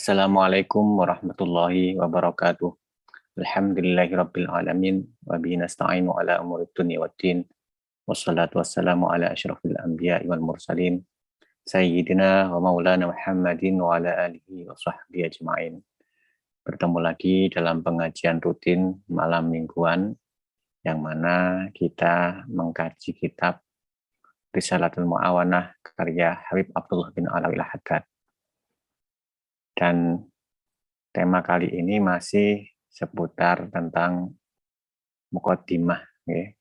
Assalamualaikum warahmatullahi wabarakatuh. Alhamdulillahirabbil alamin wa bihi nasta'inu ala umurid dunya waddin. Wassalatu wassalamu ala asyrafil anbiya'i wal mursalin sayyidina wa maulana Muhammadin wa ala alihi wa sahbihi ajma'in. Bertemu lagi dalam pengajian rutin malam mingguan yang mana kita mengkaji kitab Risalatul Mu'awanah karya Habib Abdullah bin Alawi Al-Haddad. Dan tema kali ini masih seputar tentang muqaddimah. Ya.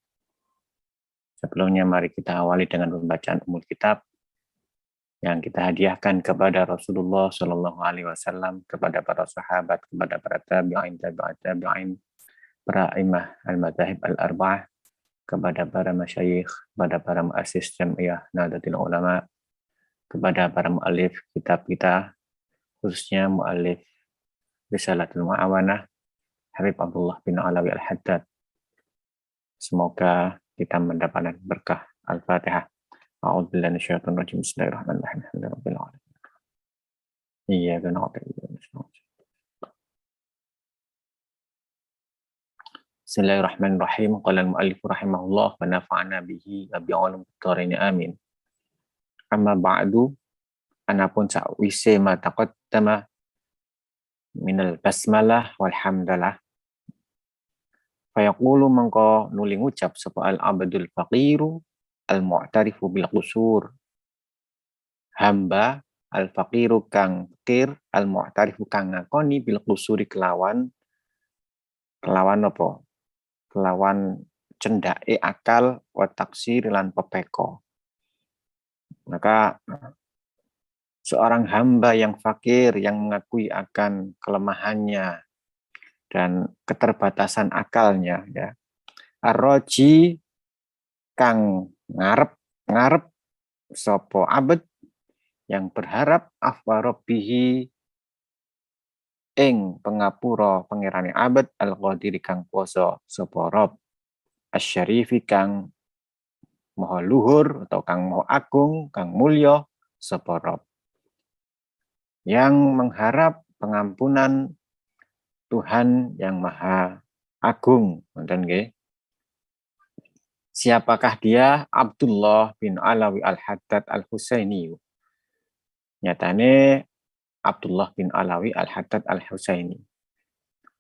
Sebelumnya mari kita awali dengan pembacaan umul kitab yang kita hadiahkan kepada Rasulullah Shallallahu Alaihi Wasallam, kepada para sahabat, kepada para tabi'in, para imam al-madzhab al-arba'ah, kepada para masyayikh, kepada para muassis Jam'iyah Nahdlatul Ulama, kepada para muallif kitab kita, khususnya muallif Risalatul Mu'awanah Habib Abdullah bin Alawi Al-Haddad. Semoga kita mendapatkan berkah. Al-Fatihah. A'udzubillahi minasyaitonir rajim. Bismillahirrahmanirrahim. Alhamdulillahirabbil alamin. Iyyaka na'budu wa iyyaka nasta'in. Bismillahirrahmanirrahim. Qala al-mu'allif rahimahullah wa nafa'ana bihi wa bi'ulum dharain amin. Amma ba'du, anapun sa'wise ma taqaddama minal basmalah walhamdalah fayaqulu mangko nuli ngucap sapa al abdul faqiru al mu'tarifu bil qusur, hamba al faqiru kang fakir al mu'tarifu kang ngakoni bil qusuri kelawan apa, kelawan cendake akal wa taksir lan pepeko. Maka seorang hamba yang fakir, yang mengakui akan kelemahannya dan keterbatasan akalnya, ya. Ar-raji kang ngarep sopo abad yang berharap afwa rabbihi ing pengapura pangerane abad al-qadiri kang kuwasa sapa Rabb asy-syarifi kang maha luhur atau kang maha agung, kang mulya sapa Rabb, yang mengharap pengampunan Tuhan yang Maha Agung. Siapakah dia? Abdullah bin Alawi Al-Haddad Al-Husaini. Nyatane Abdullah bin Alawi Al-Haddad Al-Husaini.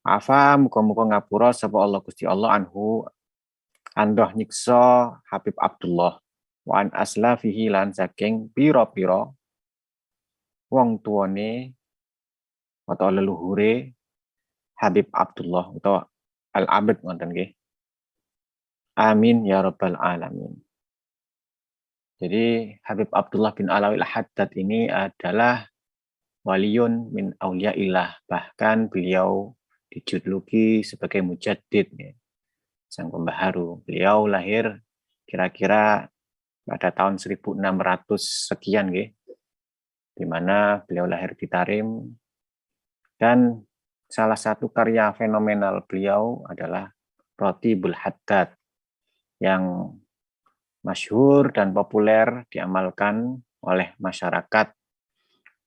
Afa muga-muga ngapura sapa Allah Gusti Allah anhu andoh nyiksa Habib Abdullah wa an aslafihi lan saking pira-pira wong tuane atau leluhure Habib Abdullah atau Al-Abd ngoten nggih. Amin ya rabbal alamin. Jadi Habib Abdullah bin Alawi Al-Haddad ini adalah waliyun min auliyaillah, bahkan beliau dijuluki sebagai mujaddid, ya, sang pembaharu. Beliau lahir kira-kira pada tahun 1600 sekian nggih, di mana beliau lahir di Tarim, dan salah satu karya fenomenal beliau adalah Ratibul Haddad yang masyhur dan populer diamalkan oleh masyarakat,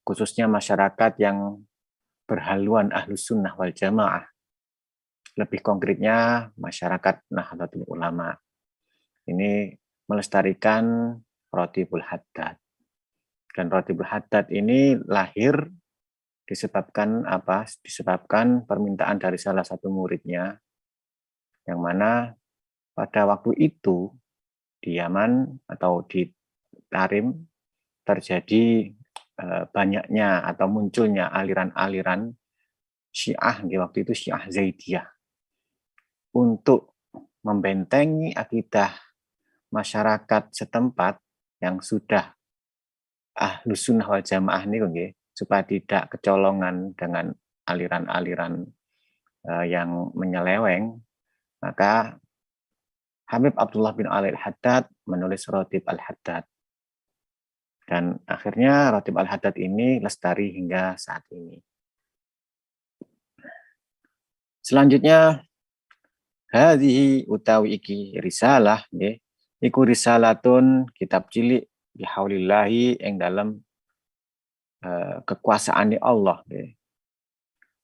khususnya masyarakat yang berhaluan Ahlus Sunnah wal Jamaah. Lebih konkretnya masyarakat Nahdlatul Ulama. Ini melestarikan Ratibul Haddad. Dan Ratibul Haddad ini lahir disebabkan apa? Disebabkan permintaan dari salah satu muridnya, yang mana pada waktu itu di Yaman atau di Tarim terjadi banyaknya atau munculnya aliran-aliran Syiah di waktu itu, Syiah Zaidiyah, untuk membentengi akidah masyarakat setempat yang sudah Ahlus Sunnah wal Jamaah ini, supaya tidak kecolongan dengan aliran-aliran yang menyeleweng. Maka Habib Abdullah bin Alawi Al-Haddad menulis Ratib Al-Haddad. Dan akhirnya Ratib Al-Haddad ini lestari hingga saat ini. Selanjutnya, hadhihi utawi iki risalah, nggih. Iku risalatun, kitab cilik bihaulillahi ing dalam kekuasaan Allah, nggih.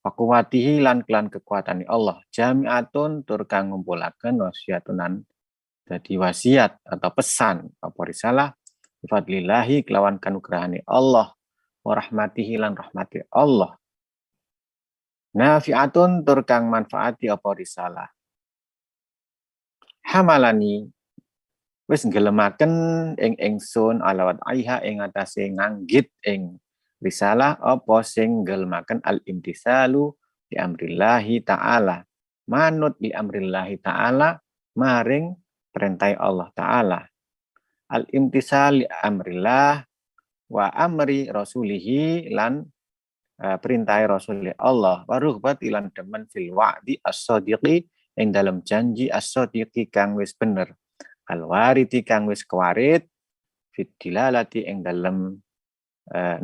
Wakuwatihi lan kelan kekuatan Allah. Jami'atun tur kang ngumpulaken wasiatunan dadi wasiat atau pesan apa risalah bifadlillahi kelawan kanugrahane Allah wa rahmatihi lan rahmati Allah. Nafi'atun tur kang manfaati apa risalah. Hamalani wis ngelemaken ing ingsun alawat aiha ing atase nganggit ing risalah apa sing ngelemaken al imtisalu di amrillahi ta'ala. Manut di amrillahi ta'ala maring perintah Allah ta'ala. Al imtisal li amrillah wa amri rasulihi lan perintah Rasulullah Allah waruhbat ilan demen fil wa'di as-sadiqi ing dalam janji as-sadiqi kang wis bener al-wariti kang wis kewarit fit dilalati ing dalam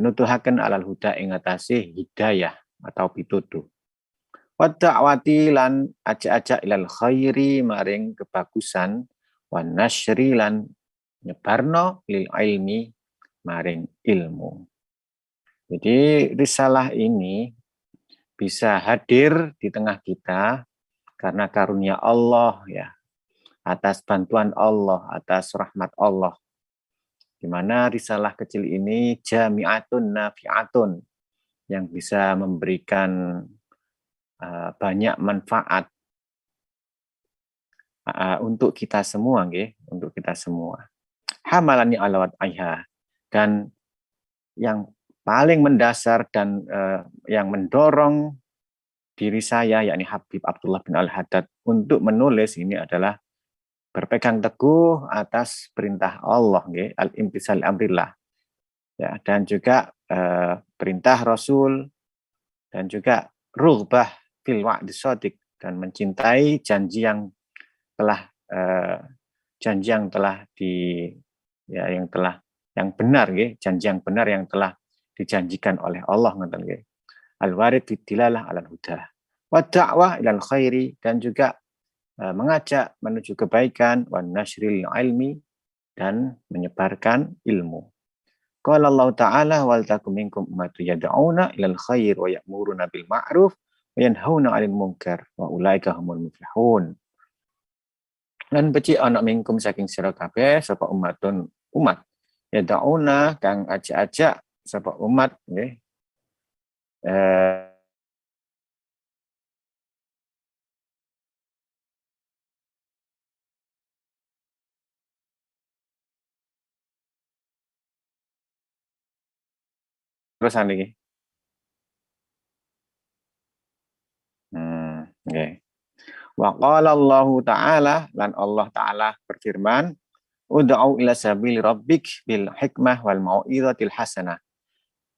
nutuhaken alal huda ing atase hidayah atau pitutuh wa da'wati lan aja-aja ilal khairi maring kebagusan wa nasyri lan nyebarno lil ilmi maring ilmu. Jadi risalah ini bisa hadir di tengah kita karena karunia Allah ya, atas bantuan Allah, atas rahmat Allah. Di mana risalah kecil ini jami'atun nafi'atun yang bisa memberikan banyak manfaat untuk kita semua, untuk kita semua. Hamalani alawat aiha, dan yang paling mendasar dan yang mendorong diri saya, yakni Habib Abdullah bin Al-Haddad, untuk menulis ini adalah berpegang teguh atas perintah Allah, al-imtisal amrillah, ya, dan juga perintah Rasul, dan juga rughbah fil wa'di shadiq, dan mencintai janji yang telah yang benar, janji yang benar yang telah dijanjikan oleh Allah, al-warid dilalah alal huda wa da'wah ilal khairi, dan juga mengajak menuju kebaikan wa nasyril ilmi, dan menyebarkan ilmu. Qala Allah Ta'ala wal takum minkum ummatun yad'una ilal khair wa ya'muruna bil ma'ruf wa yanhauna 'anil munkar wa ulaika humul muflihun. Lan becik ana minkum saking sira kabeh sapa umatun umat yad'una kang ajak-ajak sapa umat nggih terusan lagi. Okay. Wa qala Allah Ta'ala, lan Allah Ta'ala berfirman, ud'u ila sabili rabbik bil hikmah wal mau'izatil hasanah.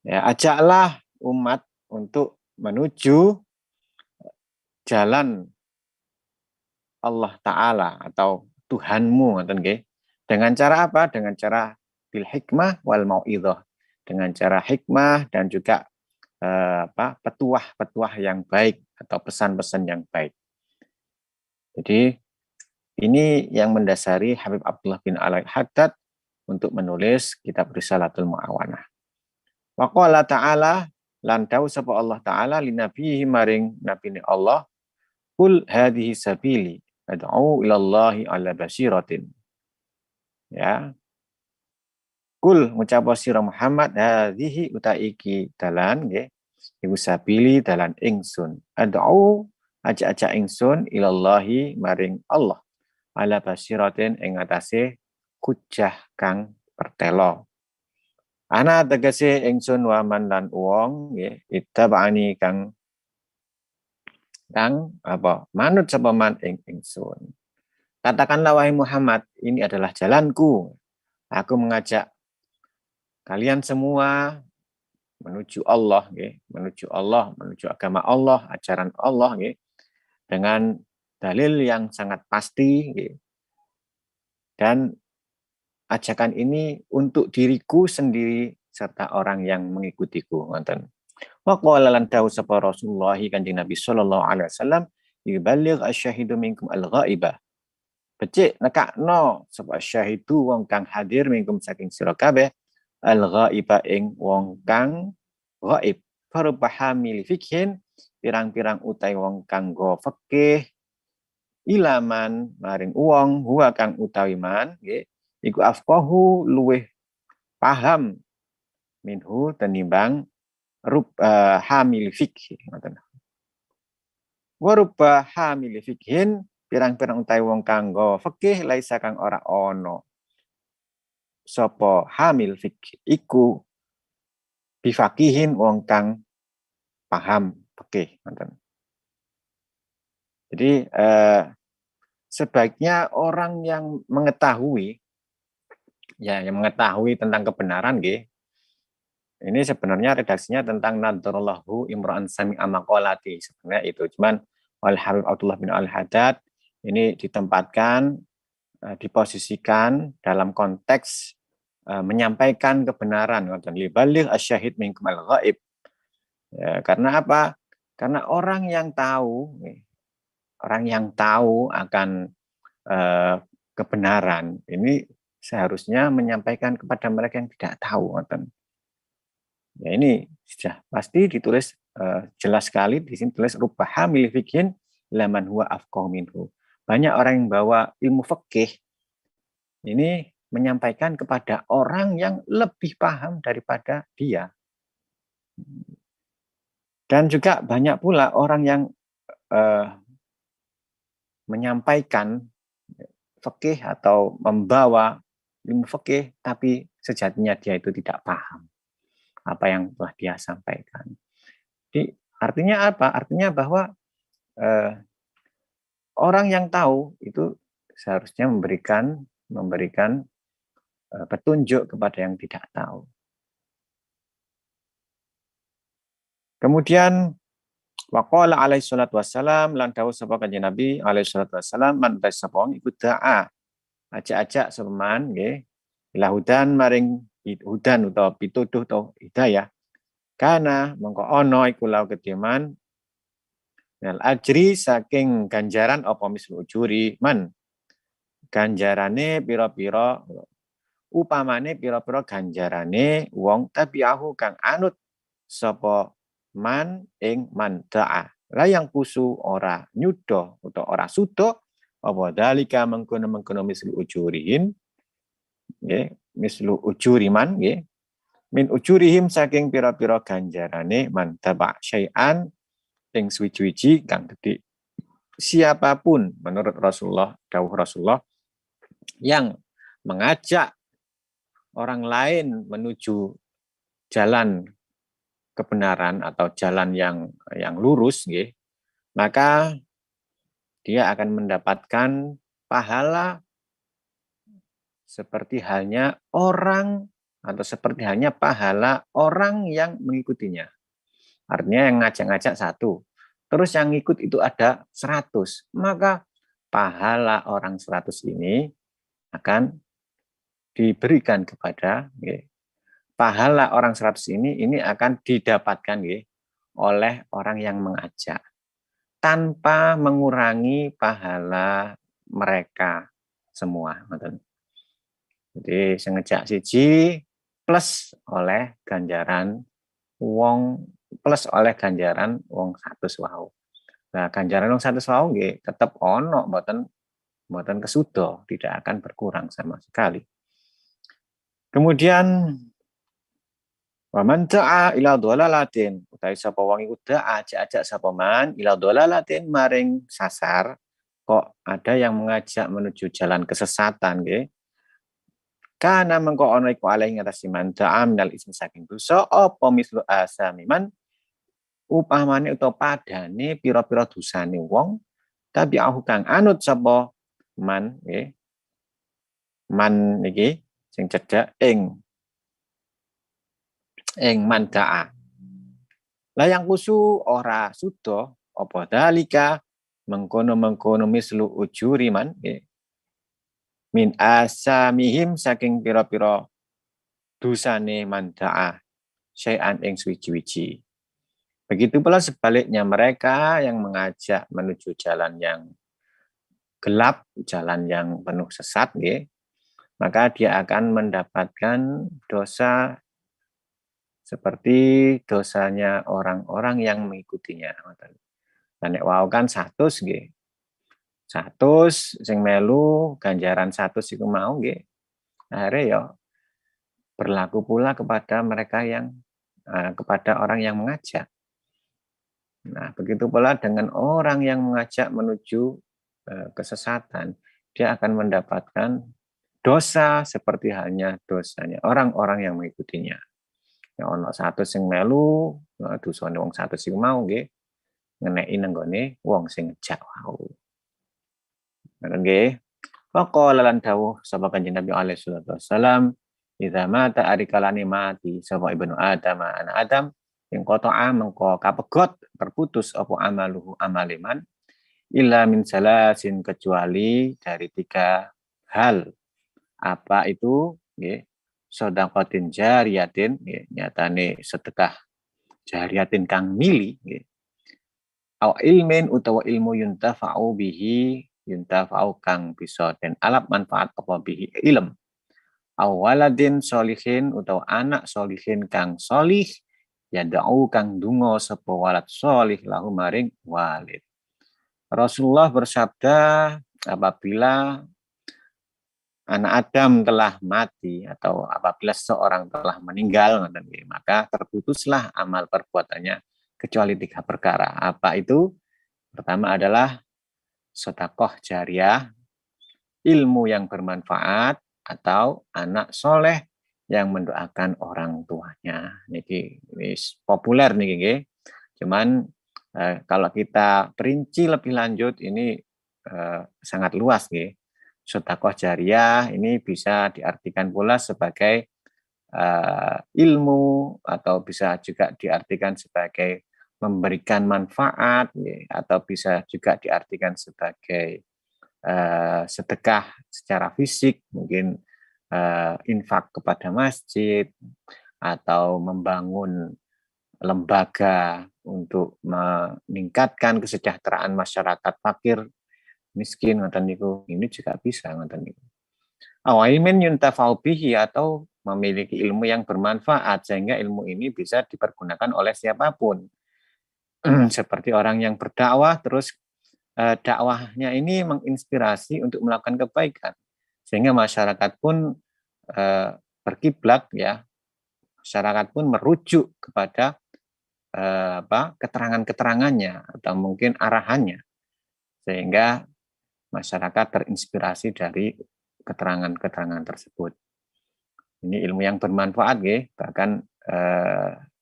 Ya, ajaklah umat untuk menuju jalan Allah Ta'ala atau Tuhanmu, dengan cara apa? Dengan cara bil hikmah wal mau'izah, dengan cara hikmah dan juga petuah-petuah yang baik atau pesan-pesan yang baik. Jadi ini yang mendasari Habib Abdullah bin Al-Haddad untuk menulis kitab Risalatul Mu'awanah. Wa qala ta'ala, lan dawu sapa Allah Ta'ala li nabihi maring nabine Allah, kul hadhihi sabili ad'u ila Allahi ala basiratin. Ya. Kul ngucap sira Muhammad, hadhihi utaiki dalan nggih iku sabili dalan ingsun, ad'u aja-aja ingsun ilallahi maring Allah ala basiratin ing atase hujjah kang pertelo. Ana tegese ingsun waman lan wong nggih ittaba'ani kang manut sapa man ing ingsun. Katakanlah wahai Muhammad, ini adalah jalanku. Aku mengajak kalian semua menuju Allah, menuju agama Allah, ajaran Allah, dengan dalil yang sangat pasti, dan ajakan ini untuk diriku sendiri serta orang yang mengikutiku. Wa qala lan dawu sapa Rasulullah Kanjeng Nabi sallallahu alaihi wasallam, yuballigh asy-syahidu minkum al-ghaibah. Becik nekakno sapa syahidu wong kang hadir minkum saking sira kabeh al-ghaiba ing wong kang ghaib farubahami fikhin pirang-pirang utai wong kanggo fikih ilaman maring wong huwa kang utawi man nggih iku afqahu luweh paham minhu tenimbang hamil fikih ngoten. Wa rubba hamil fikhin pirang-pirang utawi wong kanggo fikih laisa kang ora ono sapa hamil fikih iku bifakihin wong kang paham fikih ngoten. Jadi sebaiknya orang yang mengetahui yang mengetahui tentang kebenaran nggih. Ini sebenarnya redaksinya tentang nadarallahu imra'an sami'a maqalati. Sebenarnya itu cuman Al Habib Abdullah bin Al Haddad ini ditempatkan diposisikan dalam konteks menyampaikan kebenaran ngoten libaligh asyahid minkum al-ghaib. Ya, karena apa? Karena orang yang tahu akan kebenaran ini seharusnya menyampaikan kepada mereka yang tidak tahu. Ya ini sudah pasti ditulis jelas sekali di sini tulis rubba hamil fikhin laman huwa afqahu minhu. Banyak orang yang bawa ilmu fikih ini menyampaikan kepada orang yang lebih paham daripada dia. Dan juga banyak pula orang yang menyampaikan fikih atau membawa ilmu fikih tapi sejatinya dia itu tidak paham apa yang telah dia sampaikan. Jadi artinya apa? Artinya bahwa orang yang tahu itu seharusnya memberikan petunjuk kepada yang tidak tahu. Kemudian waqala alaihi salatu wassalam lan dawuh sapa kanjeng Nabi alaihi salatu wassalam man tasabong iku da'a ajak-ajak seman nggih ila hudan maring hudan utawa pituduh utawa hidayah kana mengko ana iku lau kediman nal ajri saking ganjaran apa mislu ujuri man ganjarane pira-pira upamane pira-pira ganjarane wong tabi'ahu kang anut sapa man ing man da'a la yang kusu ora nyuda utawa ora suda apa dalika mengkono mislu ujurihin nggih mislu ujuriman nggih min ujurihim saking pira-pira ganjarane man taba syai'an ing suwi-wiji kang gedhe siapapun menurut Rasulullah dawuh Rasulullah yang mengajak orang lain menuju jalan kebenaran atau jalan yang lurus nggih maka dia akan mendapatkan pahala seperti halnya pahala orang yang mengikutinya. Artinya yang ngajak-ngajak 1, terus yang ngikut itu ada 100, maka pahala orang 100 ini akan diberikan kepada pahala orang 100 ini akan didapatkan oleh orang yang mengajak tanpa mengurangi pahala mereka semua. Jadi sengejak siji plus oleh ganjaran wong 100 wau. Nah, ganjaran wong 100 wau nggih tetep ono mboten kesuda, tidak akan berkurang sama sekali. Kemudian waman da'a ila dhalalatin utawi sapa wong iku da'a ajak sapa man ila dhalalatin maring sasar kok ada yang mengajak menuju jalan kesesatan nggih. Kana mengko ana iku alaihi ngatasi man da'a minal ismi saking dosa apa mislu asamiman upamane utawa padane pira-pira dosane wong tapi kang anut sapa man nggih. Man niki sing cedhak ing man da'a. Lah yang kusu ora suda apa dalika mengkono mislu ujuri man nggih. Min asamihim saking pira-pira dosane man da'a syai'an ing suwi-wiji. Begitu pula sebaliknya mereka yang mengajak menuju jalan yang gelap, jalan yang penuh sesat nggih, maka dia akan mendapatkan dosa seperti dosanya orang-orang yang mengikutinya. Nek wau kan 100 nggih. 100 sing melu ganjaran 100 iku mau nggih. Akhirnya ya berlaku pula kepada mereka yang kepada orang yang mengajak. Nah, begitu pula dengan orang yang mengajak menuju kesesatan, dia akan mendapatkan dosa seperti halnya dosanya orang-orang yang mengikutinya. Ya ono 100 sing melu, dosane wong 100 sing mau nggih ngeneki nenggone wong sing ngejak wau. Ngoten nggih. Faqala lan dawuh sapa Kanjeng Nabi alaihi salatu wassalam, "Idza mata arikalane mati sapa ibnu Adam anak Adam, ing qata'a mengko kapegot terputus apa amaluhu amaliman illa min salasin kecuali dari 3 hal. Apa itu? Nggih. Shadaqatin jariyatin, nggih, nyatane sedekah jariyatin kang mili, nggih. Au ilmin utawa ilmu yuntafa'u bihi, yuntafa'u kang bisa den alap manfaat apa bihi ilm. Au waladin solihin utawa anak solihin kang solih, yada'u kang dungo sapa walad solih lahu maring walid. Rasulullah bersabda, apabila anak Adam telah mati atau apabila seorang telah meninggal, maka terputuslah amal perbuatannya kecuali 3 perkara. Apa itu? Pertama adalah sedekah jariah, ilmu yang bermanfaat, atau anak soleh yang mendoakan orang tuanya. Ini populer nih, cuman kalau kita perinci lebih lanjut ini sangat luas, nih. Sedekah jariah ini bisa diartikan pula sebagai ilmu atau bisa juga diartikan sebagai memberikan manfaat, atau bisa juga diartikan sebagai sedekah secara fisik, mungkin infak kepada masjid atau membangun lembaga untuk meningkatkan kesejahteraan masyarakat fakir miskin, ngoten niku. Ini juga bisa ngoten niku. Awaimin yuntafau bihi atau memiliki ilmu yang bermanfaat sehingga ilmu ini bisa dipergunakan oleh siapapun. Seperti orang yang berdakwah terus dakwahnya ini menginspirasi untuk melakukan kebaikan sehingga masyarakat pun berkiblat, ya. Masyarakat pun merujuk kepada keterangan-keterangannya atau mungkin arahannya sehingga masyarakat terinspirasi dari keterangan-keterangan tersebut. Ini ilmu yang bermanfaat, bahkan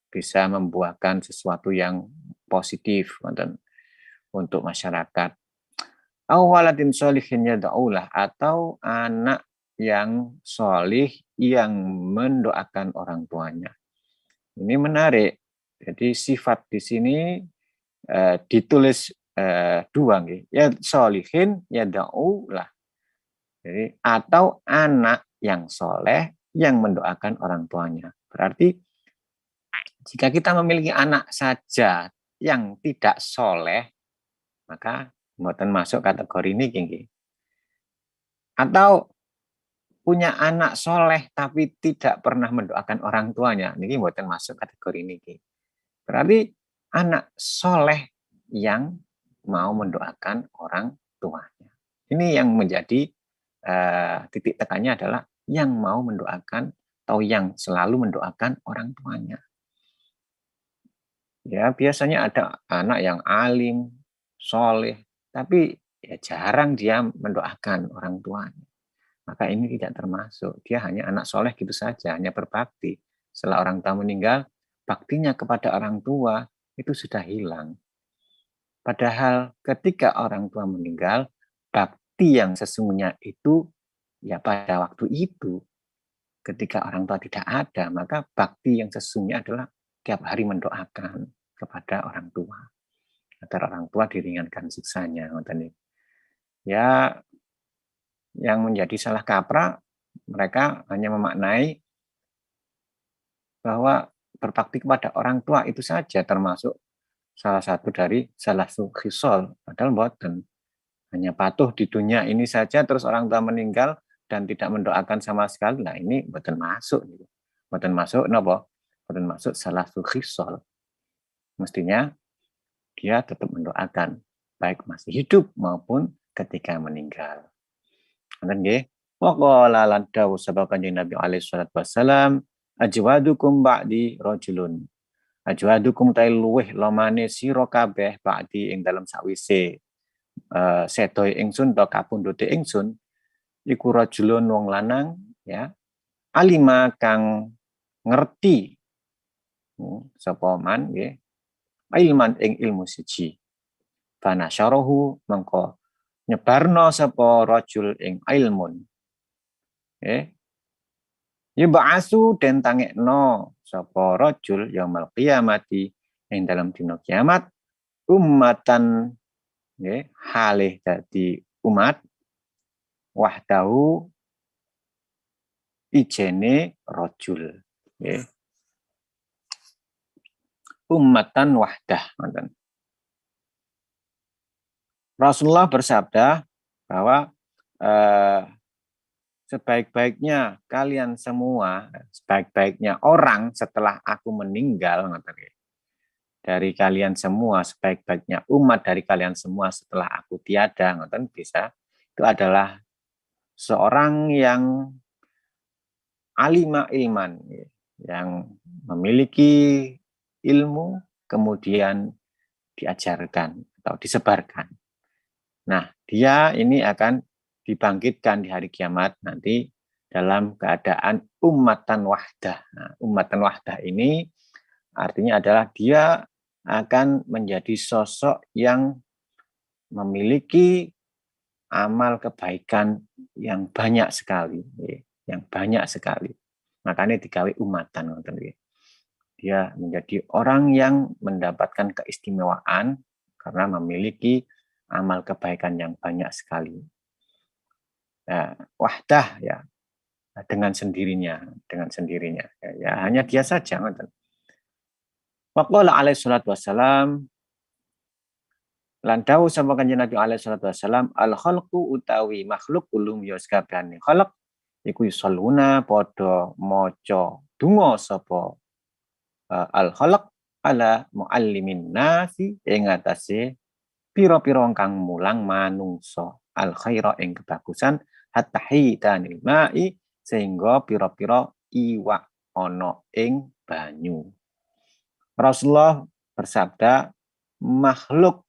bisa membuahkan sesuatu yang positif untuk masyarakat. Awaladin sholihin yad'ulah atau anak yang solih yang mendoakan orang tuanya. Ini menarik. Jadi sifat di sini ditulis dua, ya sholihin yad'ulah. Jadi atau anak yang soleh yang mendoakan orang tuanya. Berarti jika kita memiliki anak saja yang tidak soleh, maka mboten masuk kategori ini, Kiki. Atau punya anak soleh tapi tidak pernah mendoakan orang tuanya, ini mboten masuk kategori ini, Kiki. Berarti anak soleh yang mau mendoakan orang tuanya. Ini yang menjadi titik tekannya adalah yang mau mendoakan atau yang selalu mendoakan orang tuanya. Ya, biasanya ada anak yang alim, soleh, tapi ya jarang dia mendoakan orang tuanya. Maka ini tidak termasuk. Dia hanya anak soleh gitu saja, hanya berbakti. Setelah orang tua meninggal, baktinya kepada orang tua itu sudah hilang. Padahal ketika orang tua meninggal, bakti yang sesungguhnya itu ya pada waktu itu. Ketika orang tua tidak ada, maka bakti yang sesungguhnya adalah tiap hari mendoakan kepada orang tua. Agar orang tua diringankan siksanya. Ya, yang menjadi salah kaprah, mereka hanya memaknai bahwa berbakti kepada orang tua itu saja termasuk salah satu dari salah satu khisol. Padahal mboten. Hanya patuh di dunia ini saja, terus orang tua meninggal dan tidak mendoakan sama sekali. Nah, ini mboten masuk. Mboten masuk, napa? bukan maksud salah khisal. Mestinya dia tetap mendoakan baik masih hidup maupun ketika meninggal. Ngoten nggih. Wa qala lan dawuh sapa Kanjeng Nabi alaihi salatu wasalam, ajwadukum ba'di rajulun. Ajwadukum ta luweh lomane sira kabeh ba'di ing dalem sakwise sedoyo ingsun to kapundhute ingsun iku rajulun wong lanang ya alima kang ngerti sapa man nggih ilman ing ilmu siji bana syarahu mengko nyebarno sapa rajul ing ilmun yub'asu den tangekno sapa rajul yaumul qiyamati ing dalam dina kiamat ummatan nggih halih dadi umat wahdahu ijene rajul nggih ummatan wahdah ngoten. Rasulullah bersabda bahwa sebaik-baiknya kalian semua, sebaik-baiknya orang setelah aku meninggal, dari kalian semua, sebaik-baiknya umat dari kalian semua setelah aku tiada, bisa, itu adalah seorang yang alima ilman, yang memiliki ilmu, kemudian diajarkan atau disebarkan. Nah, dia ini akan dibangkitkan di hari kiamat nanti dalam keadaan ummatan wahdah. Nah, ummatan wahdah ini artinya adalah dia akan menjadi sosok yang memiliki amal kebaikan yang banyak sekali, yang banyak sekali. Makanya digawe umatan. Dia menjadi orang yang mendapatkan keistimewaan karena memiliki amal kebaikan yang banyak sekali. Nah, wahdah ya dengan sendirinya ya hanya dia saja. Waqala alaihi salatu wassalam lan dawuh sapa Kanjeng Nabi alaihi salatu wassalam al khalqu utawi makhluk ulum ya sakabehane khalq iku yusalluna padha maca donga sapa al khalq ala muallimin nasi ing atase pira-pira kang mulang manungsa al khaira ing kebagusan hatta hitanil ma'i sehingga pira-pira iwak ana ing banyu. Rasulullah bersabda makhluk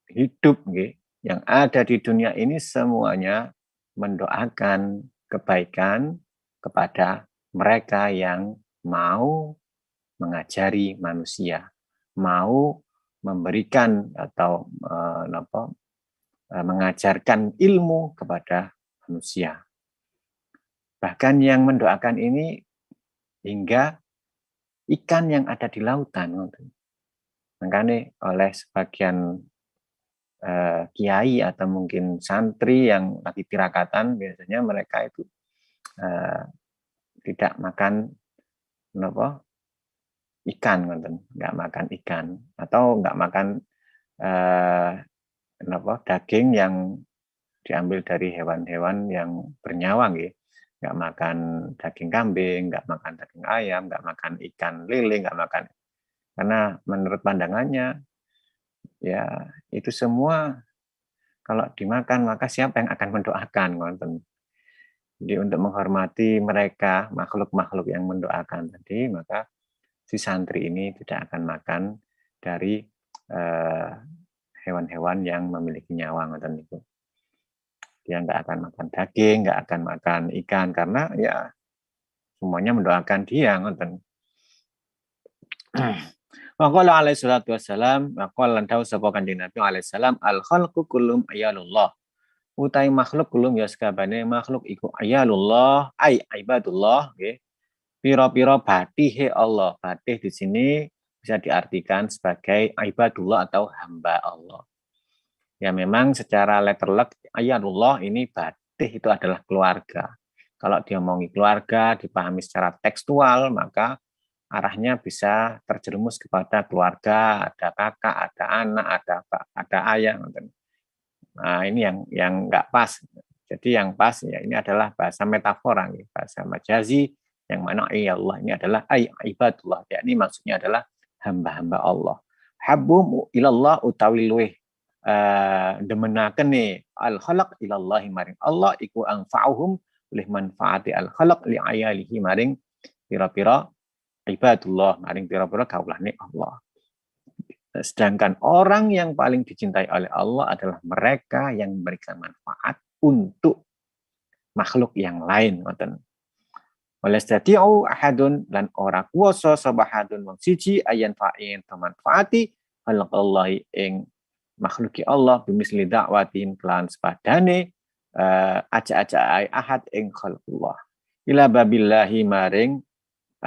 hidup yang ada di dunia ini semuanya mendoakan kebaikan kepada mereka yang mau mengajari manusia, mau memberikan atau mengajarkan ilmu kepada manusia. Bahkan yang mendoakan ini hingga ikan yang ada di lautan. Makanya oleh sebagian kiai atau mungkin santri yang lagi tirakatan biasanya mereka itu tidak makan ikan, nggak makan ikan atau nggak makan daging yang diambil dari hewan-hewan yang bernyawa, nggak makan daging kambing, nggak makan daging ayam, nggak makan ikan lele, nggak makan, karena menurut pandangannya ya itu semua kalau dimakan maka siapa yang akan mendoakan, Jadi untuk menghormati mereka makhluk-makhluk yang mendoakan tadi, maka si santri ini tidak akan makan dari hewan-hewan yang memiliki nyawa, itu. Dia nggak akan makan daging, nggak akan makan ikan karena ya semuanya mendoakan dia, Waqala alaihi salatu wassalam, waqala lan sapa Kanjeng Nabi alaihi salam al khalqu kullum ayalullah. Utai makhluk kulum ya sakabane makhluk iku ayalullah ay ibadullah nggih. Pira-pira batihe Allah. Batih di sini bisa diartikan sebagai ibadullah atau hamba Allah. Ya memang secara letterlek ayalullah ini batih itu adalah keluarga. Kalau diomongi keluarga dipahami secara tekstual maka arahnya bisa terjerumus kepada keluarga, ada kakak, ada anak, ada ayah. Nah, ini yang nggak pas. Jadi yang pas ya ini adalah bahasa metafora, bahasa majazi yang mana Allah ini adalah ibadullah, yakni maksudnya adalah hamba-hamba Allah. Habbum ilallah utawi luweh demenaken al khalaq ilallah maring Allah iku anfa'uhum oleh manfaati al khalaq li ayalihi maring pira-pira ibadullah maring pira-pira kaulane Allah. Sedangkan orang yang paling dicintai oleh Allah adalah mereka yang memberikan manfaat untuk makhluk yang lain, ngoten. Walastati'u ahadun lan ora kuwasa sapa ahadun wong siji ayan fa'in manfaati khalaqallahi ing makhluki Allah bimisli da'watin kelan sepadane aja-aja ahad ing khalqullah ila babillahi maring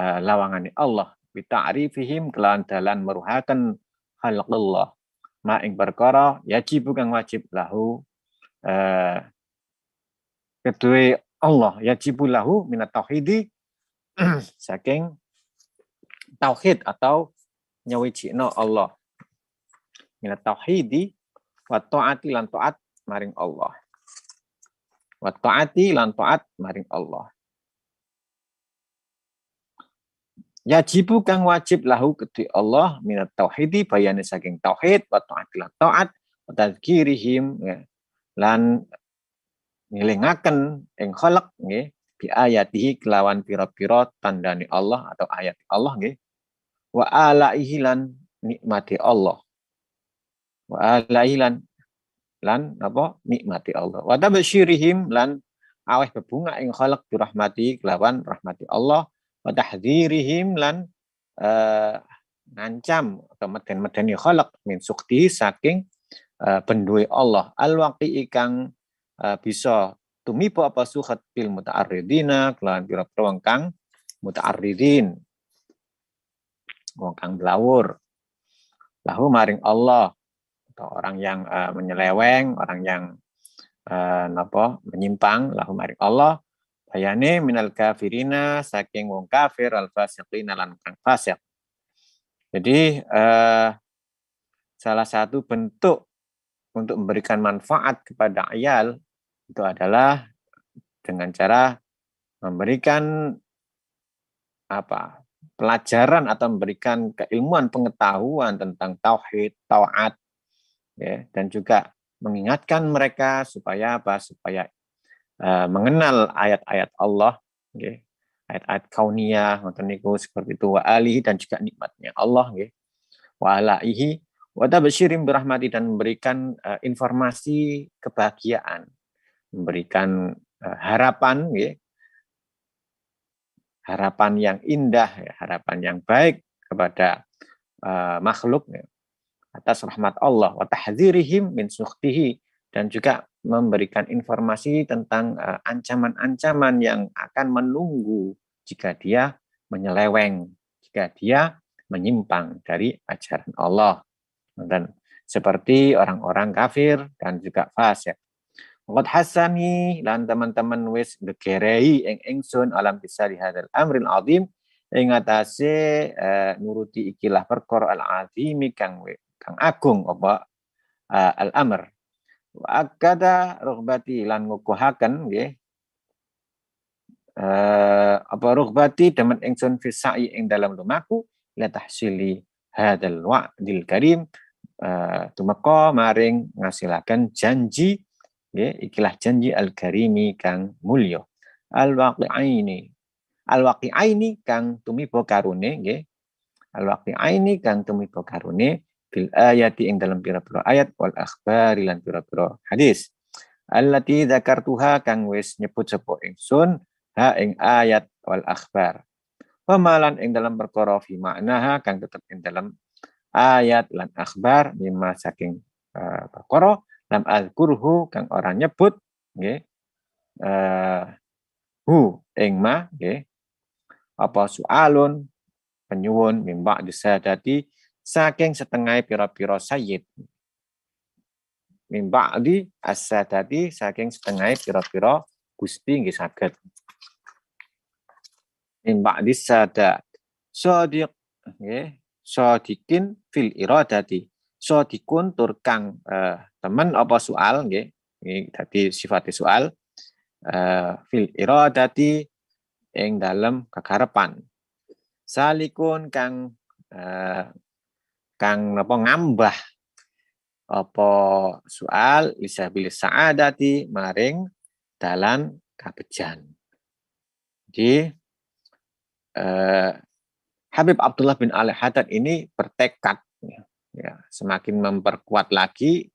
lawangane Allah bi ta'rifihim kelan dalan meruhaken khalqullah ma ing perkara yajib kang wajib lahu kedue Allah yajibu lahu minat tauhidi saking tauhid atau nyawijino Allah minat tauhidi wa taati lan taat maring Allah wa taati lan taat maring Allah yajibu kang wajib lahu kedue Allah minat tauhidi bayane saking tauhid wa taati lan taat wa tadzkirihim lan ngelingaken ing khalaq nggih bi ayatihi kelawan pira-pira tandane Allah atau ayat Allah nggih wa alaihi lan nikmati Allah wa alaihi lan apa nikmati Allah wa tabsyirihim lan aweh bebunga ing khalaq bi rahmati kelawan rahmati Allah wa tahdzirihim lan ngancam atau meden-medeni khalaq min sukti saking benduwe Allah al-waqi'i kang bisa tumiba apa suhat bil muta'arridina kelan pira-pira wong kang muta'arridin wong kang blawur lahu maring Allah atau orang yang menyeleweng, orang yang menyimpang lahu maring Allah bayane minal kafirina saking wong kafir al fasiqina lan kang fasik. Jadi salah satu bentuk untuk memberikan manfaat kepada ayal itu adalah dengan cara memberikan pelajaran atau memberikan keilmuan pengetahuan tentang tauhid, taat, ya, dan juga mengingatkan mereka supaya mengenal ayat-ayat Allah, ya, ayat-ayat kauniyah, ngoten niku seperti itu wa alihi dan juga nikmatnya Allah, ya, wa alaihi wa tabsyirim birahmati dan memberikan informasi kebahagiaan, memberikan harapan, ya, harapan yang indah, ya, harapan yang baik kepada makhluk, ya, atas rahmat Allah wa tahdzirihim min sukhtihi dan juga memberikan informasi tentang ancaman-ancaman yang akan menunggu jika dia menyeleweng, jika dia menyimpang dari ajaran Allah. Dan seperti orang-orang kafir dan juga fasik. Qad hasani lan teman-teman wis ngegerei ing ingsun alam bisa dihadal amril azim ing atase nuruti ikilah perkara al azimi kang agung apa al-amr wa akada rughbati lan ngukuhaken nggih apa rughbati demen ingsun fi sa'i ing dalam lumaku la tahsili hadzal wa'dil karim tumeka maring ngasilaken janji nggih ikilah janji al-karimi kang mulya al-waqi'aini kang tumiba karune nggih al-waqi'aini kang tumiba karune bil ayati ing dalam pira-pira ayat wal akhbari lan pira-pira hadis allati dzakartuha kang wis nyebut sapa ingsun ha ing ayat wal akhbar pamalan ing dalam perkara fi maknaha kang tetep ing dalam ayat lan akhbar mimma saking perkara lam azkurhu kang orang nyebut nggih hu ing ma nggih apa soalun penyuwun mimba disadati saking setengah pira-pira sayyid mimba di asadati saking setengah pira-pira gusti nggih saged mimba disadat sadiq nggih sadikin fil iradati sadikun tur kang temen apa soal nggih dadi sifate soal fil iradati ing dalem kekarepan. Salikun kang napa ngambah apa soal lisabil saadati maring dalan kabejan. Jadi Habib Abdullah bin Al-Haddad ini bertekad ya, semakin memperkuat lagi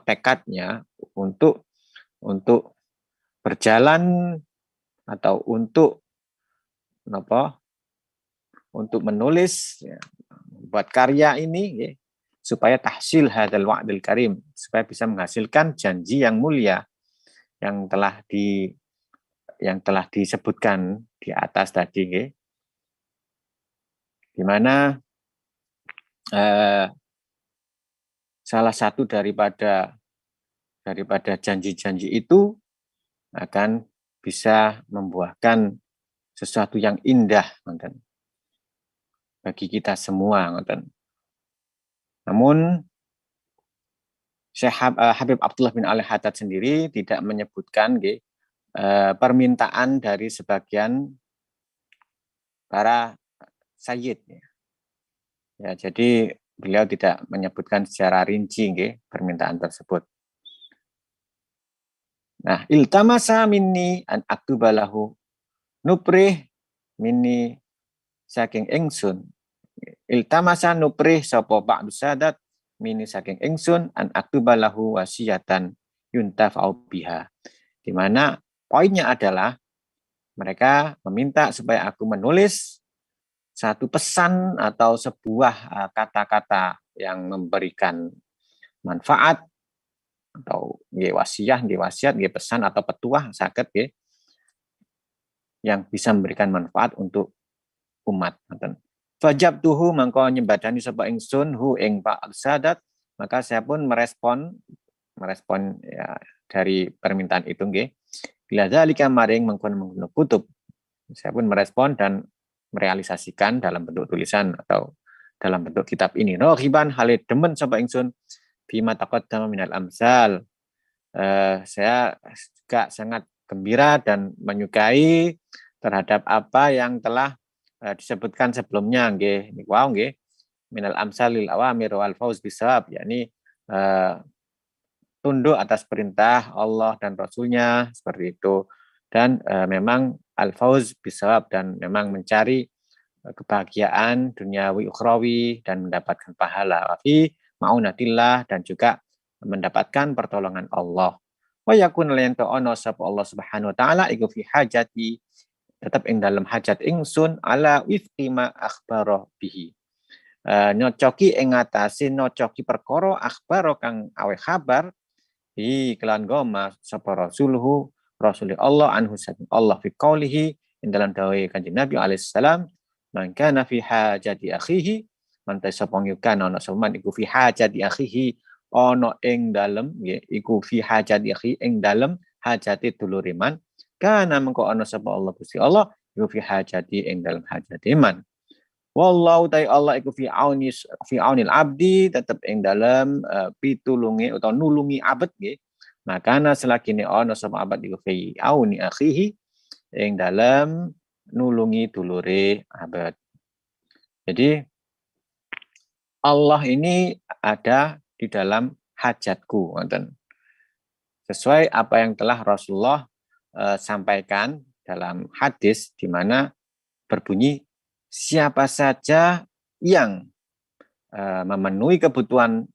tekadnya untuk berjalan atau untuk menulis ya, buat karya ini ya, supaya tahsil hadzal wa'dil karim, supaya bisa menghasilkan janji yang mulia yang telah disebutkan di atas tadi ya. Di mana salah satu daripada janji-janji itu akan bisa membuahkan sesuatu yang indah bagi kita semua. Namun Syekh Habib Abdullah bin Al-Haddad sendiri tidak menyebutkan permintaan dari sebagian para sayyid. Ya, jadi beliau tidak menyebutkan secara rinci permintaan tersebut. Nah, iltamasa minni an aktubalahu nuprih minni saking ingsun. Iltamasa nuprih sapa ba'du sadat minni saking ingsun an aktubalahu wasiatan yuntafa'u biha. Di mana poinnya adalah mereka meminta supaya aku menulis satu pesan atau sebuah kata-kata yang memberikan manfaat atau wasiat, pesan atau petuah saged yang bisa memberikan manfaat untuk umat. Fajabtuhu mangko nyembadani sapa ingsun hu ing Pak Sadat, maka saya pun merespon ya, dari permintaan itu nggih. Bila zalika maring mengkono kutub. Saya pun merespon dan merealisasikan dalam bentuk tulisan atau dalam bentuk kitab ini. Rohiban halid demen sapa ingsun bima taqaddama minal amsal. Saya juga sangat gembira dan menyukai terhadap apa yang telah disebutkan sebelumnya nggih. Wow nggih. Minal amsalil awamir wal fauz bisawab, yakni tunduk atas perintah Allah dan Rasulnya seperti itu. Dan memang al-fauz bisawab, dan memang mencari kebahagiaan duniawi ukhrawi dan mendapatkan pahala fi maunatillah, dan juga mendapatkan pertolongan Allah. Wa yakun lento ono sapa Allah Subhanahu wa taala iku fi hajati, tetap ing dalam hajat ingsun ala wifqi ma akhbara bihi. Nyocoki ing ngatasi nocoki perkara akhbara kang awe kabar bi kelan goma sapa rasuluhu rasuli Allah anhu saking Allah fi qaulihi ing dalam dawuh Kanjeng Nabi alaihi salam, man kana fi hajati akhihi, man sapa kana ana saman iku fi hajati akhihi, ana ing dalem nggih iku fi hajati akhi ing dalem hajati dulure man, kana mengko ana sapa Allah Gusti Allah iku fi hajati ing dalem hajati man. Wallahu ta'ala Allah iku fi aunil abdi, tetep ing dalem pitulungi atau nulungi abad nggih. Makana selagine ana sapa abad iku fi auni akhihi ing dalem nulungi dulure abad. Jadi Allah ini ada di dalam hajatku, ngoten. Sesuai apa yang telah Rasulullah sampaikan dalam hadis, di mana berbunyi siapa saja yang memenuhi kebutuhan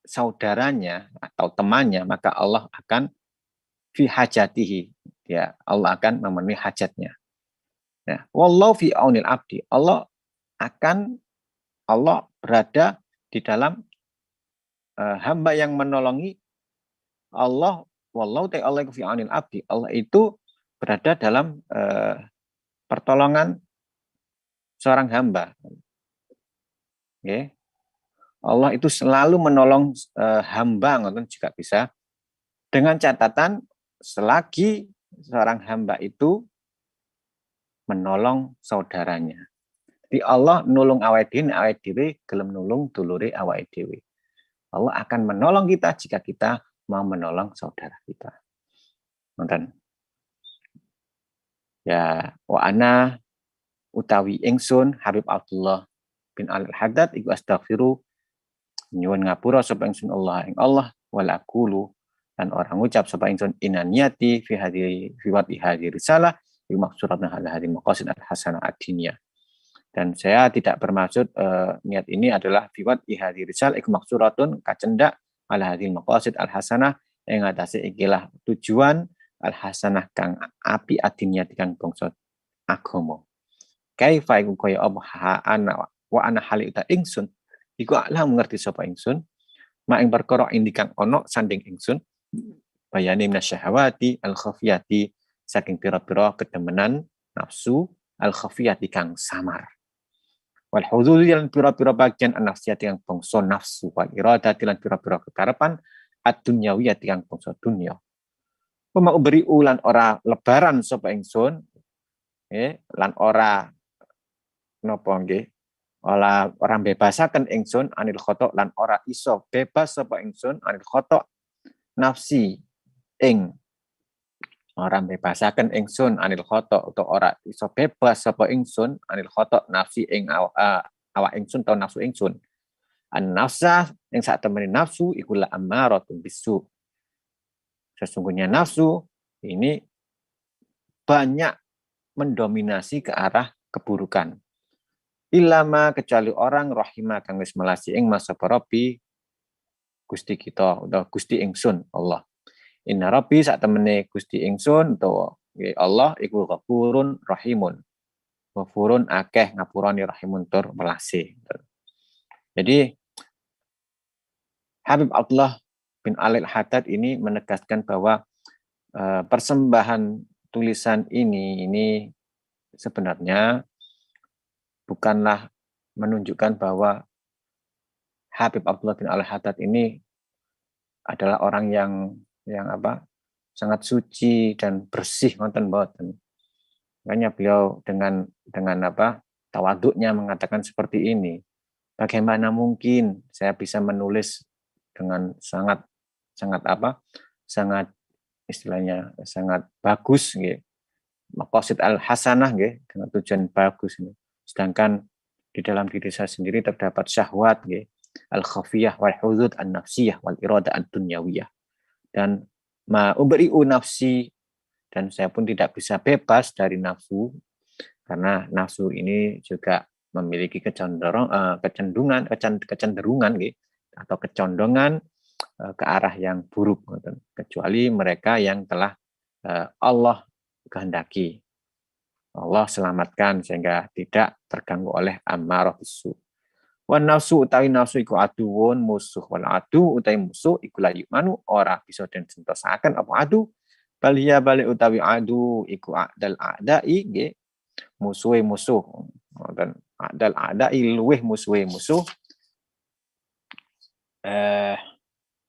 saudaranya atau temannya, maka Allah akan fi hajatihi, ya Allah akan memenuhi hajatnya. Ya, wallahu fi aunil abdi, Allah berada di dalam hamba yang menolongi. Allah wallahu ta'ala fi aunil abdi, Allah itu berada dalam pertolongan seorang hamba. Okay. Allah itu selalu menolong hamba, ngoten juga bisa, dengan catatan selagi seorang hamba itu menolong saudaranya. Jadi Allah nulung awake dhewe gelem nulung dulure awake dhewe. Allah akan menolong kita jika kita mau menolong saudara kita. Ngoten. Ya, wa ana utawi ingsun Habib Abdullah bin Al-Haddad iku astaghfiru nyuwun ngapura sapa ingsun Allah ing Allah wala aqulu dan orang ngucap sapa ingsun inaniati fi hadhihi fi wati hadhihi risalah bi maqsuratna hadhihi maqasid al-hasanah ad-diniyah. Dan saya tidak bermaksud niat ini adalah fi wati hadhihi risalah iku maqsuratun kacendak ala hadhihi maqasid al-hasanah ing atase ikilah tujuan al-hasanah kang api ad-diniyah kang bangsa agama. Kaifa iku kaya apa ana wa ana halita ingsun iku alah mengerti sapa ingsun mak ing perkara indikang ono sanding ingsun bayane minasyahawati al khafiyati saking pira-pira kedemenan nafsu al khafiyati kang samar wal hudud yang pira-pira bagian nafsiyati yang bangsa nafsu wal iradati lan pira-pira kekarepan ad-dunyawiyati kang bangsa dunya pema uberi ulan ora lebaran sapa ingsun lan ora napa nggih orang bebasaken ingsun anil khotok lan ora iso bebas sapa ingsun anil khotok nafsi ing orang bebasaken ingsun anil khotok atau ora iso bebas sapa ingsun anil khotok nafsi ing awak ingsun atau nafsu ingsun an nafsa ing sak temene nafsu iku la ammaratun bisu sesungguhnya nafsu ini banyak mendominasi ke arah keburukan. Ilama kecuali orang rahimah kang wis melasi ing masa parabi Gusti kita utawa Gusti ingsun Allah. Inna rabbi sak temene Gusti ingsun utawa Allah iku ghafurun rahimun. Ghafurun akeh ngapurani rahimun tur melasi. Jadi Habib Abdullah bin Al-Haddad ini menegaskan bahwa persembahan tulisan ini sebenarnya bukanlah menunjukkan bahwa Habib Abdullah bin Al-Haddad ini adalah orang yang sangat suci dan bersih ngoten mboten. Makanya beliau dengan tawaduknya mengatakan seperti ini. Bagaimana mungkin saya bisa menulis dengan sangat istilahnya sangat bagus nggih. Maqasid al-hasanah nggih dengan tujuan bagus nggih. Sedangkan di dalam diri saya sendiri terdapat syahwat nggih, al-khafiyah wal hudud an-nafsiyah wal irada ad-dunyawiyah. Dan uberi'u nafsi dan saya pun tidak bisa bebas dari nafsu karena nafsu ini juga memiliki kecenderungan nggih atau kecondongan ke arah yang buruk kecuali mereka yang telah Allah kehendaki. Allah selamatkan sehingga tidak terganggu oleh ammarah bisu. Wan nafsu utawi nafsu iku aduwun musuh wal adu utawi musuh iku la yumanu ora bisa den sentosaken apa adu baliya bali utawi adu iku adal a'dai nggih musuhe musuh dan adal a'dai luweh musuhe musuh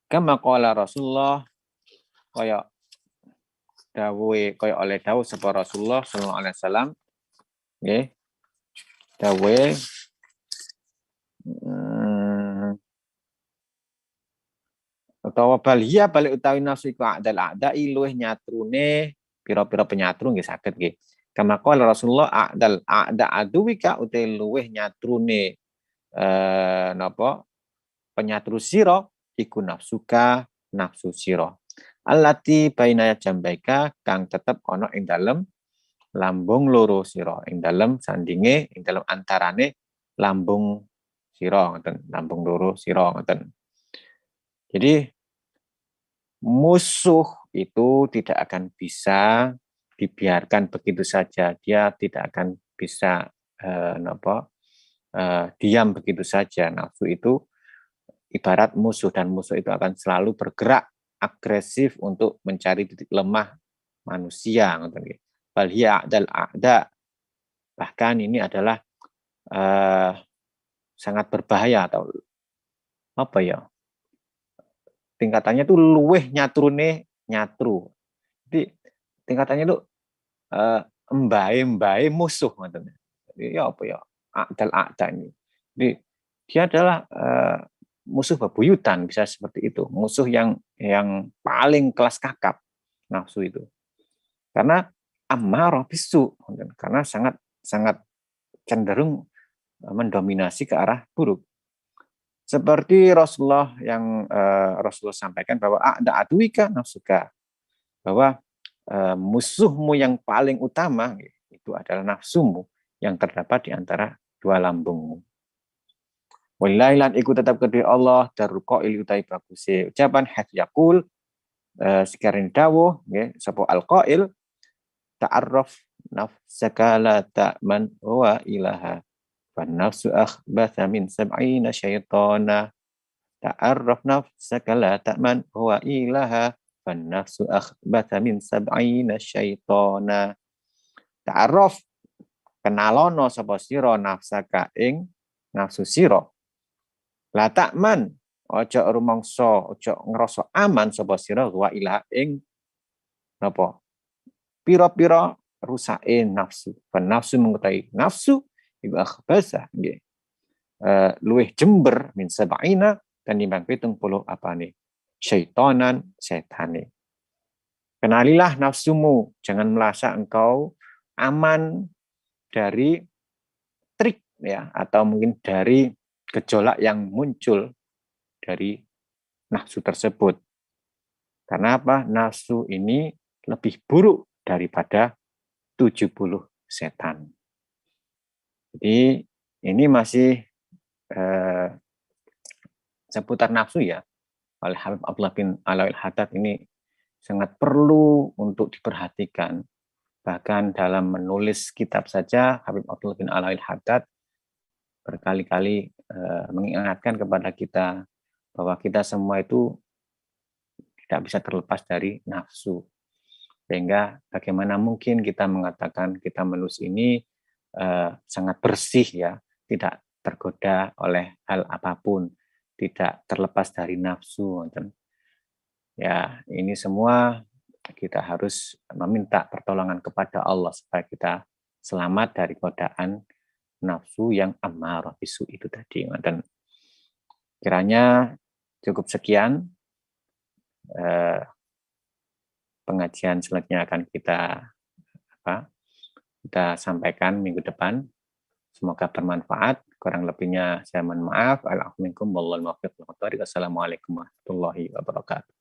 kama qala Rasulullah kaya oleh dawuh sapa Rasulullah sallallahu alaihi wasallam nggih dawuhe utawa balia balik utawi nafsu iku adal a'dai luweh nyatrune pira-pira penyatru nggih saged nggih. Kama qala Rasulullah a'dal a'da aduwika utai luweh nyatrune penyatru sira iku nafsuka nafsu sira. Allati baina jambaika kang tetep ana ing dalem lambung loro sira, ing dalem sandinge, ing dalem antarane lambung sira ngoten, lambung loro sira ngoten. Jadi musuh itu tidak akan bisa dibiarkan begitu saja. Dia tidak akan bisa diam begitu saja. Nafsu itu ibarat musuh dan musuh itu akan selalu bergerak agresif untuk mencari titik lemah manusia. Balhiya a'dal a'da. Bahkan ini adalah sangat berbahaya atau tingkatannya itu luweh nyatru. Jadi tingkatannya itu embae musuh ngoten. Jadi a'dal a'da ini. Jadi dia adalah musuh bebuyutan bisa seperti itu. Musuh yang paling kelas kakap nafsu itu. Karena ammarah bisu, karena sangat sangat cenderung mendominasi ke arah buruk. Seperti Rasulullah yang Rasulullah sampaikan bahwa ada aduika nafsuka, bahwa musuhmu yang paling utama itu adalah nafsumu yang terdapat di antara dua lambungmu. Wallahi lan iku tetap kedua Allah darul qail utai baguse ucapan hadiyakul sekarang dawuh nggih sapa al-qail ta'arraf nafsaka la ta'man wa ilaha fan nafsu akhbatha min sab'ina syaitana ta'arraf nafsaka la ta'man wa ilaha fan nafsu akhbatha min sab'ina syaitana. Ta'arraf kenalono sapa sira nafsaka ing nafsu sira. La ta'man ojo rumangsa, ojo ngrasa aman sapa sira wa ilaha ing napa? Pira-pira rusake nafsu. Fan nafsu mengetahui nafsu iku akhbasa nggih. Luwih jember min sab'ina tinimbang 70 apane? Syaitanan setane. Kenalilah nafsumu, jangan merasa engkau aman dari trik ya atau mungkin dari gejolak yang muncul dari nafsu tersebut. Karena apa? Nafsu ini lebih buruk daripada 70 setan. Jadi ini masih seputar nafsu ya. Oleh Habib Abdullah bin Alauil Haddad ini sangat perlu untuk diperhatikan. Bahkan dalam menulis kitab saja Habib Abdullah bin Alauil Haddad berkali-kali mengingatkan kepada kita bahwa kita semua itu tidak bisa terlepas dari nafsu. Sehingga bagaimana mungkin kita mengatakan kita menulis ini sangat bersih ya, tidak tergoda oleh hal apapun, tidak terlepas dari nafsu. Ya, ini semua kita harus meminta pertolongan kepada Allah supaya kita selamat dari godaan nafsu yang ammarah bisu itu tadi. Dan kiranya cukup sekian pengajian selanjutnya akan kita sampaikan minggu depan. Semoga bermanfaat. Kurang lebihnya saya mohon maaf. Assalamualaikum warahmatullahi wabarakatuh.